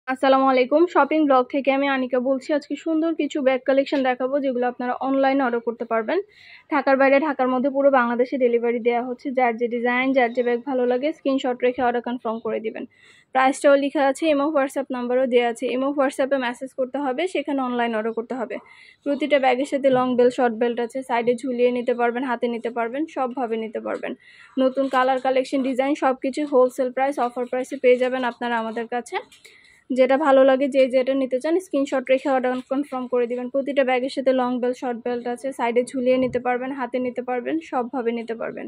আসসালামু আলাইকুম। Shopping blog থেকে আমি আনিকা বলছি। আজকে সুন্দর কিছু ব্যাগ কালেকশন দেখাবো যেগুলো আপনারা অনলাইনে অর্ডার করতে পারবেন। ঢাকার বাইরে, ঢাকার মধ্যে পুরো বাংলাদেশে ডেলিভারি দেওয়া হচ্ছে। যার যে ডিজাইন, যার যে ব্যাগ ভালো লাগে স্ক্রিনশট রেখে অর্ডার কনফার্ম করে দিবেন। প্রাইসটাও লেখা আছে, ইমো হোয়াটসঅ্যাপ নাম্বারও দেওয়া আছে। ইমো হোয়াটসঅ্যাপে মেসেজ করতে হবে, সেখানে অনলাইন অর্ডার করতে হবে। প্রতিটা ব্যাগের সাথে লং বেল্ট, শর্ট বেল্ট আছে। সাইডে ঝুলিয়ে নিতে পারবেন, হাতে নিতে পারবেন, সবভাবে নিতে পারবেন। নতুন কালার, কালেকশন, ডিজাইন সবকিছু হোলসেল প্রাইস, অফার প্রাইসে পেয়ে যাবেন আপনারা আমাদের কাছে। যেটা ভালো লাগে, যে যেটা নিতে চান স্ক্রিনশট রেখে অর্ডার কনফার্ম করে দিবেন। প্রতিটা ব্যাগের সাথে লং বেল্ট, শর্ট বেল্ট আছে। সাইডে ঝুলিয়ে নিতে পারবেন, হাতে নিতে পারবেন, সবভাবে নিতে পারবেন।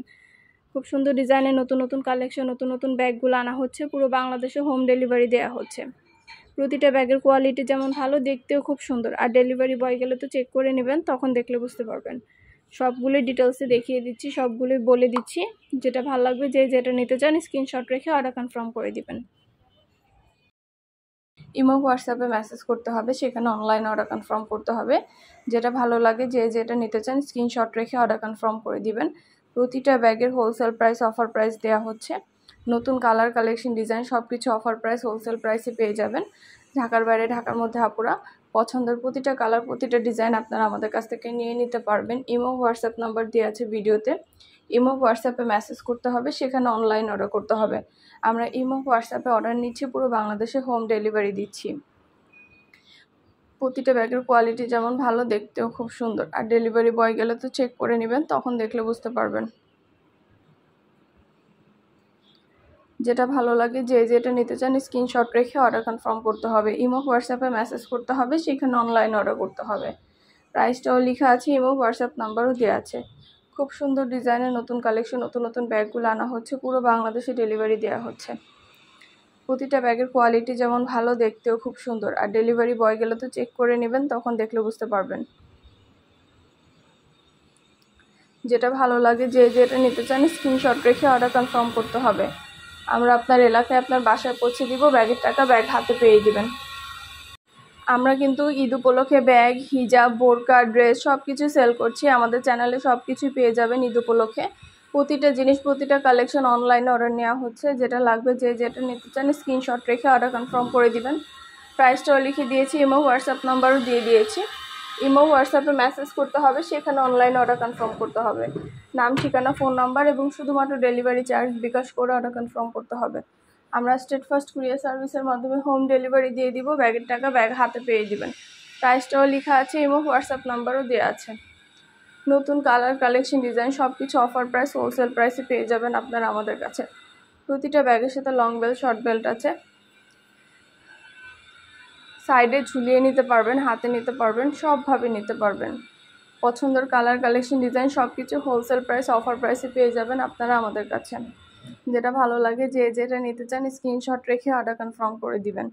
খুব সুন্দর ডিজাইনের নতুন নতুন কালেকশন, নতুন নতুন ব্যাগগুলো আনা হচ্ছে। পুরো বাংলাদেশে হোম ডেলিভারি দেওয়া হচ্ছে। প্রতিটা ব্যাগের কোয়ালিটি যেমন ভালো, দেখতেও খুব সুন্দর। আর ডেলিভারি বয় গেলে তো চেক করে নেবেন, তখন দেখলে বুঝতে পারবেন। সবগুলোই ডিটেলসে দেখিয়ে দিচ্ছি, সবগুলোই বলে দিচ্ছি। যেটা ভালো লাগবে, যে যেটা নিতে চান স্ক্রিনশট রেখে অর্ডার কনফার্ম করে দিবেন। ইমো হোয়াটসঅ্যাপে মেসেজ করতে হবে, সেখানে অনলাইন অর্ডার কনফার্ম করতে হবে। যেটা ভালো লাগে, যে যেটা নিতে চান স্ক্রিনশট রেখে অর্ডার কনফার্ম করে দিবেন। প্রতিটা ব্যাগের হোলসেল প্রাইস, অফার প্রাইস দেওয়া হচ্ছে। নতুন কালার, কালেকশন, ডিজাইন সব কিছু অফার প্রাইস, হোলসেল প্রাইসে পেয়ে যাবেন। ঢাকার বাইরে, ঢাকার মধ্যে আপুরা পছন্দের প্রতিটা কালার, প্রতিটা ডিজাইন আপনারা আমাদের কাছ থেকে নিয়ে নিতে পারবেন। ইমো হোয়াটসঅ্যাপ নাম্বার দেওয়া আছে ভিডিওতে। ইমো হোয়াটসঅ্যাপে মেসেজ করতে হবে, সেখানে অনলাইন অর্ডার করতে হবে। আমরা ইমো হোয়াটসঅ্যাপে অর্ডার নিচ্ছি, পুরো বাংলাদেশে হোম ডেলিভারি দিচ্ছি। প্রতিটা ব্যাগের কোয়ালিটি যেমন ভালো, দেখতেও খুব সুন্দর। আর ডেলিভারি বয় গেলে তো চেক করে নেবেন, তখন দেখলে বুঝতে পারবেন। যেটা ভালো লাগে, যে যেটা নিতে চান স্ক্রিনশট রেখে অর্ডার কনফার্ম করতে হবে। ইমো হোয়াটসঅ্যাপে মেসেজ করতে হবে, সেখানে অনলাইন অর্ডার করতে হবে। প্রাইসটাও লেখা আছে, ইমো হোয়াটসঅ্যাপ নাম্বারও দেওয়া আছে। খুব সুন্দর ডিজাইনের নতুন কালেকশন, নতুন নতুন ব্যাগগুলো আনা হচ্ছে। পুরো বাংলাদেশে ডেলিভারি দেওয়া হচ্ছে। প্রতিটা ব্যাগের কোয়ালিটি যেমন ভালো, দেখতেও খুব সুন্দর। আর ডেলিভারি বয় গেলে তো চেক করে নেবেন, তখন দেখলে বুঝতে পারবেন। যেটা ভালো লাগে, যে যেটা নিতে চান স্ক্রিনশট রেখে অর্ডার কনফার্ম করতে হবে। আমরা আপনার এলাকায়, আপনার বাসায় পৌঁছে দিব। ব্যাগের টাকা ব্যাগ হাতে পেয়ে দিবেন। আমরা কিন্তু ঈদ উপলক্ষে ব্যাগ, হিজাব, বোরকা, ড্রেস সব কিছু সেল করছি। আমাদের চ্যানেলে সব কিছুই পেয়ে যাবেন ঈদ উপলক্ষে। প্রতিটা জিনিস, প্রতিটা কালেকশন অনলাইনে অর্ডার নেওয়া হচ্ছে। যেটা লাগবে, যে যেটা নিতে চান স্ক্রিনশট রেখে অর্ডার কনফার্ম করে দিবেন। প্রাইসটাও লিখে দিয়েছি, ইমো হোয়াটসঅ্যাপ নাম্বারও দিয়ে দিয়েছি। ইমো হোয়াটসঅ্যাপে মেসেজ করতে হবে, সেখানে অনলাইন অর্ডার কনফার্ম করতে হবে। নাম, ঠিকানা, ফোন নাম্বার এবং শুধুমাত্র ডেলিভারি চার্জ বিকাশ করে অর্ডার কনফার্ম করতে হবে। আমরা স্টেট ফার্স্ট কুরিয়ার সার্ভিসের মাধ্যমে হোম ডেলিভারি দিয়ে দিব। ব্যাগের টাকা ব্যাগ হাতে পেয়ে দিবেন। প্রাইসটাও লেখা আছে, ইমো হোয়াটসঅ্যাপ নাম্বারও দেওয়া আছে। নতুন কালার, কালেকশন, ডিজাইন সব কিছু অফার প্রাইস, হোলসেল প্রাইসে পেয়ে যাবেন আপনারা আমাদের কাছে। প্রতিটা ব্যাগের সাথে লং বেল্ট, শর্ট বেল্ট আছে। সাইডে ঝুলিয়ে নিতে পারবেন, হাতে নিতে পারবেন, সবভাবে নিতে পারবেন। পছন্দের কালার, কালেকশন, ডিজাইন সব কিছু হোলসেল প্রাইস, অফার প্রাইসে পেয়ে যাবেন আপনারা আমাদের কাছে। যেটা ভালো লাগে, যে যেটা নিতে চান স্ক্রিনশট রেখে অর্ডার কনফার্ম করে দিবেন।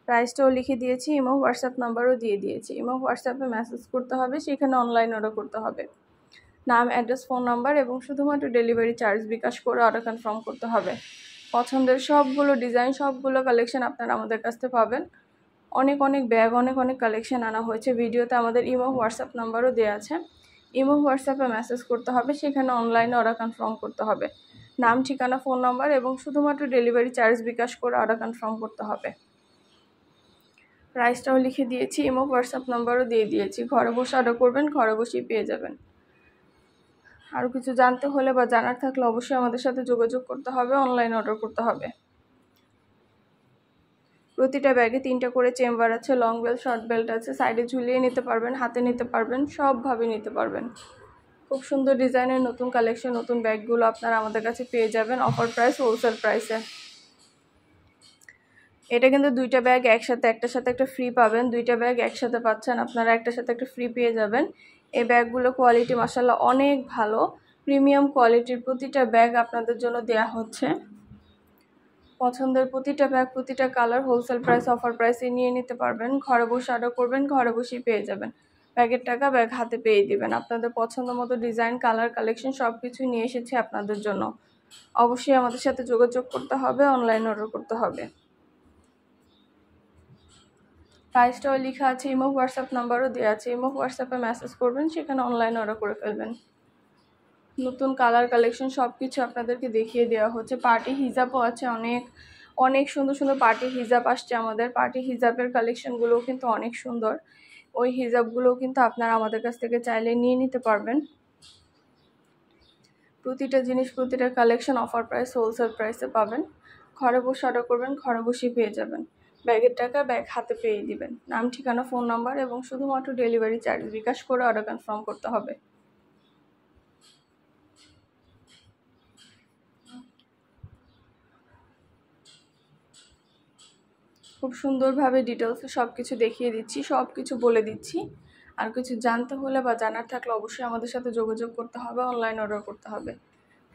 প্রাইসটাও লিখে দিয়েছি, ইমো হোয়াটসঅ্যাপ নাম্বারও দিয়ে দিয়েছি। ইমো হোয়াটসঅ্যাপে মেসেজ করতে হবে, সেখানে অনলাইন অর্ডার করতে হবে। নাম, অ্যাড্রেস, ফোন নাম্বার এবং শুধুমাত্র ডেলিভারি চার্জ বিকাশ করে অর্ডার কনফার্ম করতে হবে। পছন্দের সবগুলো ডিজাইন, সবগুলো কালেকশন আপনারা আমাদের কাছ থেকে পাবেন। অনেক অনেক ব্যাগ, অনেক অনেক কালেকশন আনা হয়েছে। ভিডিওতে আমাদের ইমো হোয়াটসঅ্যাপ নাম্বারও দেওয়া আছে। ইমো হোয়াটসঅ্যাপে মেসেজ করতে হবে, সেখানে অনলাইনে অর্ডার কনফার্ম করতে হবে। নাম, ঠিকানা, ফোন নাম্বার এবং শুধুমাত্র ডেলিভারি চার্জ বিকাশ করে অর্ডার কনফার্ম করতে হবে। প্রাইসটাও লিখে দিয়েছি, ইমো হোয়াটসঅ্যাপ নাম্বারও দিয়ে দিয়েছি। ঘরে বসে অর্ডার করবেন, ঘরে বসেই পেয়ে যাবেন। আরও কিছু জানতে হলে বা জানার থাকলে অবশ্যই আমাদের সাথে যোগাযোগ করতে হবে, অনলাইন অর্ডার করতে হবে। প্রতিটা ব্যাগে 3টা করে চেম্বার আছে, লং বেল্ট, শর্ট বেল্ট আছে। সাইডে ঝুলিয়ে নিতে পারবেন, হাতে নিতে পারবেন, সবভাবে নিতে পারবেন। খুব সুন্দর ডিজাইনের নতুন কালেকশন, নতুন ব্যাগগুলো আপনারা আমাদের কাছে পেয়ে যাবেন অফার প্রাইস, হোলসেল প্রাইসে। এটা কিন্তু 2টা ব্যাগ একসাথে, একটার সাথে একটা ফ্রি পাবেন। 2টা ব্যাগ একসাথে পাচ্ছেন আপনারা, একটার সাথে একটা ফ্রি পেয়ে যাবেন। এই ব্যাগগুলো কোয়ালিটি মাশাআল্লাহ অনেক ভালো, প্রিমিয়াম কোয়ালিটির প্রতিটা ব্যাগ আপনাদের জন্য দেয়া হচ্ছে। পছন্দের প্রতিটা ব্যাগ, প্রতিটা কালার হোলসেল প্রাইস, অফার প্রাইসে নিয়ে নিতে পারবেন। ঘরে বসে অর্ডার করবেন, ঘরে বসেই পেয়ে যাবেন। ব্যাগের টাকা ব্যাগ হাতে পেয়ে দিবেন। আপনাদের পছন্দ মতো ডিজাইন, কালার, কালেকশন সব কিছু নিয়ে এসেছি আপনাদের জন্য। অবশ্যই আমাদের সাথে যোগাযোগ করতে হবে, অনলাইন অর্ডার করতে হবে। প্রাইসটাও লেখা আছে, ইমো হোয়াটসঅ্যাপ নাম্বারও দেওয়া আছে। ইমো হোয়াটসঅ্যাপে মেসেজ করবেন, সেখানে অনলাইন অর্ডার করে ফেলবেন। নতুন কালার, কালেকশন সব কিছু আপনাদেরকে দেখিয়ে দেওয়া হচ্ছে। পার্টি হিজাবও আছে অনেক, অনেক সুন্দর সুন্দর পার্টি হিজাব আসছে আমাদের। পার্টি হিজাবের কালেকশনগুলোও কিন্তু অনেক সুন্দর। ওই হিজাবগুলোও কিন্তু আপনারা আমাদের কাছ থেকে চাইলে নিয়ে নিতে পারবেন। প্রতিটা জিনিস, প্রতিটা কালেকশন অফার প্রাইস, হোলসেল প্রাইসে পাবেন। ঘরে বসে অর্ডার করবেন, ঘরে বসেই পেয়ে যাবেন। ব্যাগের টাকা ব্যাগ হাতে পেয়ে দিবেন। নাম, ঠিকানা, ফোন নাম্বার এবং শুধুমাত্র ডেলিভারি চার্জ বিকাশ করে অর্ডার কনফার্ম করতে হবে। খুব সুন্দরভাবে ডিটেলসে সব কিছু দেখিয়ে দিচ্ছি, সব কিছু বলে দিচ্ছি। আর কিছু জানতে হলে বা জানার থাকলে অবশ্যই আমাদের সাথে যোগাযোগ করতে হবে, অনলাইন অর্ডার করতে হবে।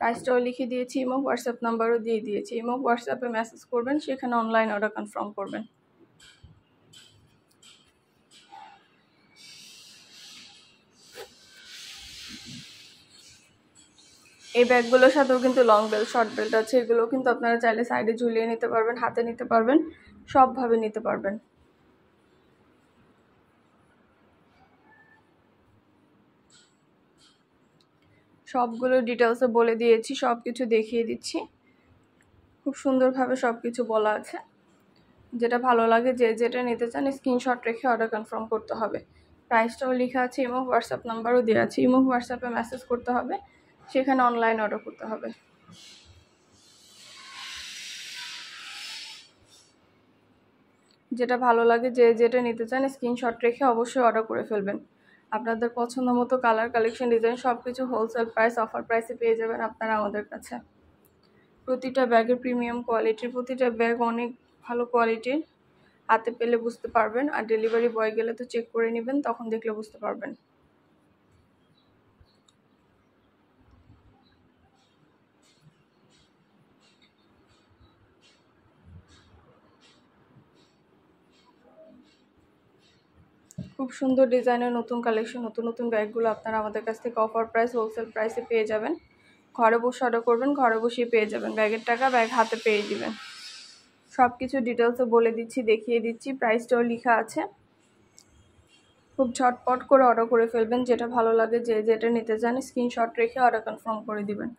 প্রাইসটাও লিখে দিয়েছি, ইমো হোয়াটসঅ্যাপ নাম্বারও দিয়ে দিয়েছি। ইমো হোয়াটসঅ্যাপে মেসেজ করবেন, সেখানে অনলাইন অর্ডার কনফার্ম করবেন। এই ব্যাগগুলোর সাথেও কিন্তু লং বেল্ট, শর্ট বেল্ট আছে। এগুলোও কিন্তু আপনারা চাইলে সাইডে ঝুলিয়ে নিতে পারবেন, হাতে নিতে পারবেন, সবভাবে নিতে পারবেন। সবগুলো ডিটেলসে বলে দিয়েছি, সব কিছু দেখিয়ে দিচ্ছি। খুব সুন্দরভাবে সব কিছু বলা আছে। যেটা ভালো লাগে, যে যেটা নিতে চান স্ক্রিনশট রেখে অর্ডার কনফার্ম করতে হবে। প্রাইসটাও লেখা আছে, ইমো হোয়াটসঅ্যাপ নাম্বারও দেওয়া আছে। ইমো হোয়াটসঅ্যাপে মেসেজ করতে হবে, সেখানে অনলাইন অর্ডার করতে হবে। যেটা ভালো লাগে, যে যেটা নিতে চান স্ক্রিনশট রেখে অবশ্যই অর্ডার করে ফেলবেন। আপনাদের পছন্দ মতো কালার, কালেকশন, ডিজাইন সব কিছু হোলসেল প্রাইস, অফার প্রাইসে পেয়ে যাবেন আপনারা আমাদের কাছে। প্রতিটা ব্যাগের প্রিমিয়াম কোয়ালিটির, প্রতিটা ব্যাগ অনেক ভালো কোয়ালিটির। হাতে পেলে বুঝতে পারবেন, আর ডেলিভারি বয় গেলে তো চেক করে নেবেন, তখন দেখলে বুঝতে পারবেন। খুব সুন্দর ডিজাইনের নতুন কালেকশন, নতুন নতুন ব্যাগগুলো আপনারা আমাদের কাছ থেকে অফার প্রাইস, হোলসেল প্রাইসে পেয়ে যাবেন। ঘরে বসে অর্ডার করবেন, ঘরে বসেই পেয়ে যাবেন। ব্যাগের টাকা ব্যাগ হাতে পেয়ে দিবেন। সব কিছু ডিটেলসে বলে দিচ্ছি, দেখিয়ে দিচ্ছি। প্রাইসটাও লেখা আছে। খুব ঝটপট করে অর্ডার করে ফেলবেন। যেটা ভালো লাগে, যে যেটা নিতে চান স্ক্রিনশট রেখে অর্ডার কনফার্ম করে দিবেন।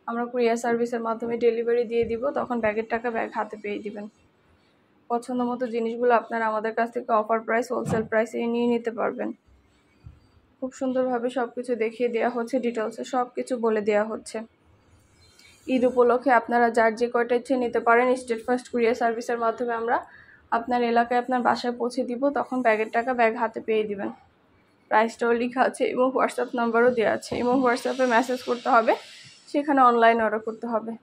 আমরা কুরিয়ার সার্ভিসের মাধ্যমে ডেলিভারি দিয়ে দিব, তখন ব্যাগের টাকা ব্যাগ হাতে পেয়ে দিবেন। পছন্দ মতো জিনিসগুলো আপনারা আমাদের কাছ থেকে অফার প্রাইস, হোলসেল প্রাইসে নিয়ে নিতে পারবেন। খুব সুন্দরভাবে সব কিছু দেখিয়ে দেওয়া হচ্ছে, ডিটেলসে সব কিছু বলে দেওয়া হচ্ছে। ঈদ উপলক্ষে আপনারা যার যে কয়টা ইচ্ছে নিতে পারেন। স্টেট ফার্স্ট কুরিয়ার সার্ভিসের মাধ্যমে আমরা আপনার এলাকায়, আপনার বাসায় পৌঁছে দিব, তখন ব্যাগের টাকা ব্যাগ হাতে পেয়ে দিবেন। প্রাইসটাও লেখা আছে এবং হোয়াটসঅ্যাপ নাম্বারও দেওয়া আছে। এবং হোয়াটসঅ্যাপে মেসেজ করতে হবে, সেখানে অনলাইন অর্ডার করতে হবে।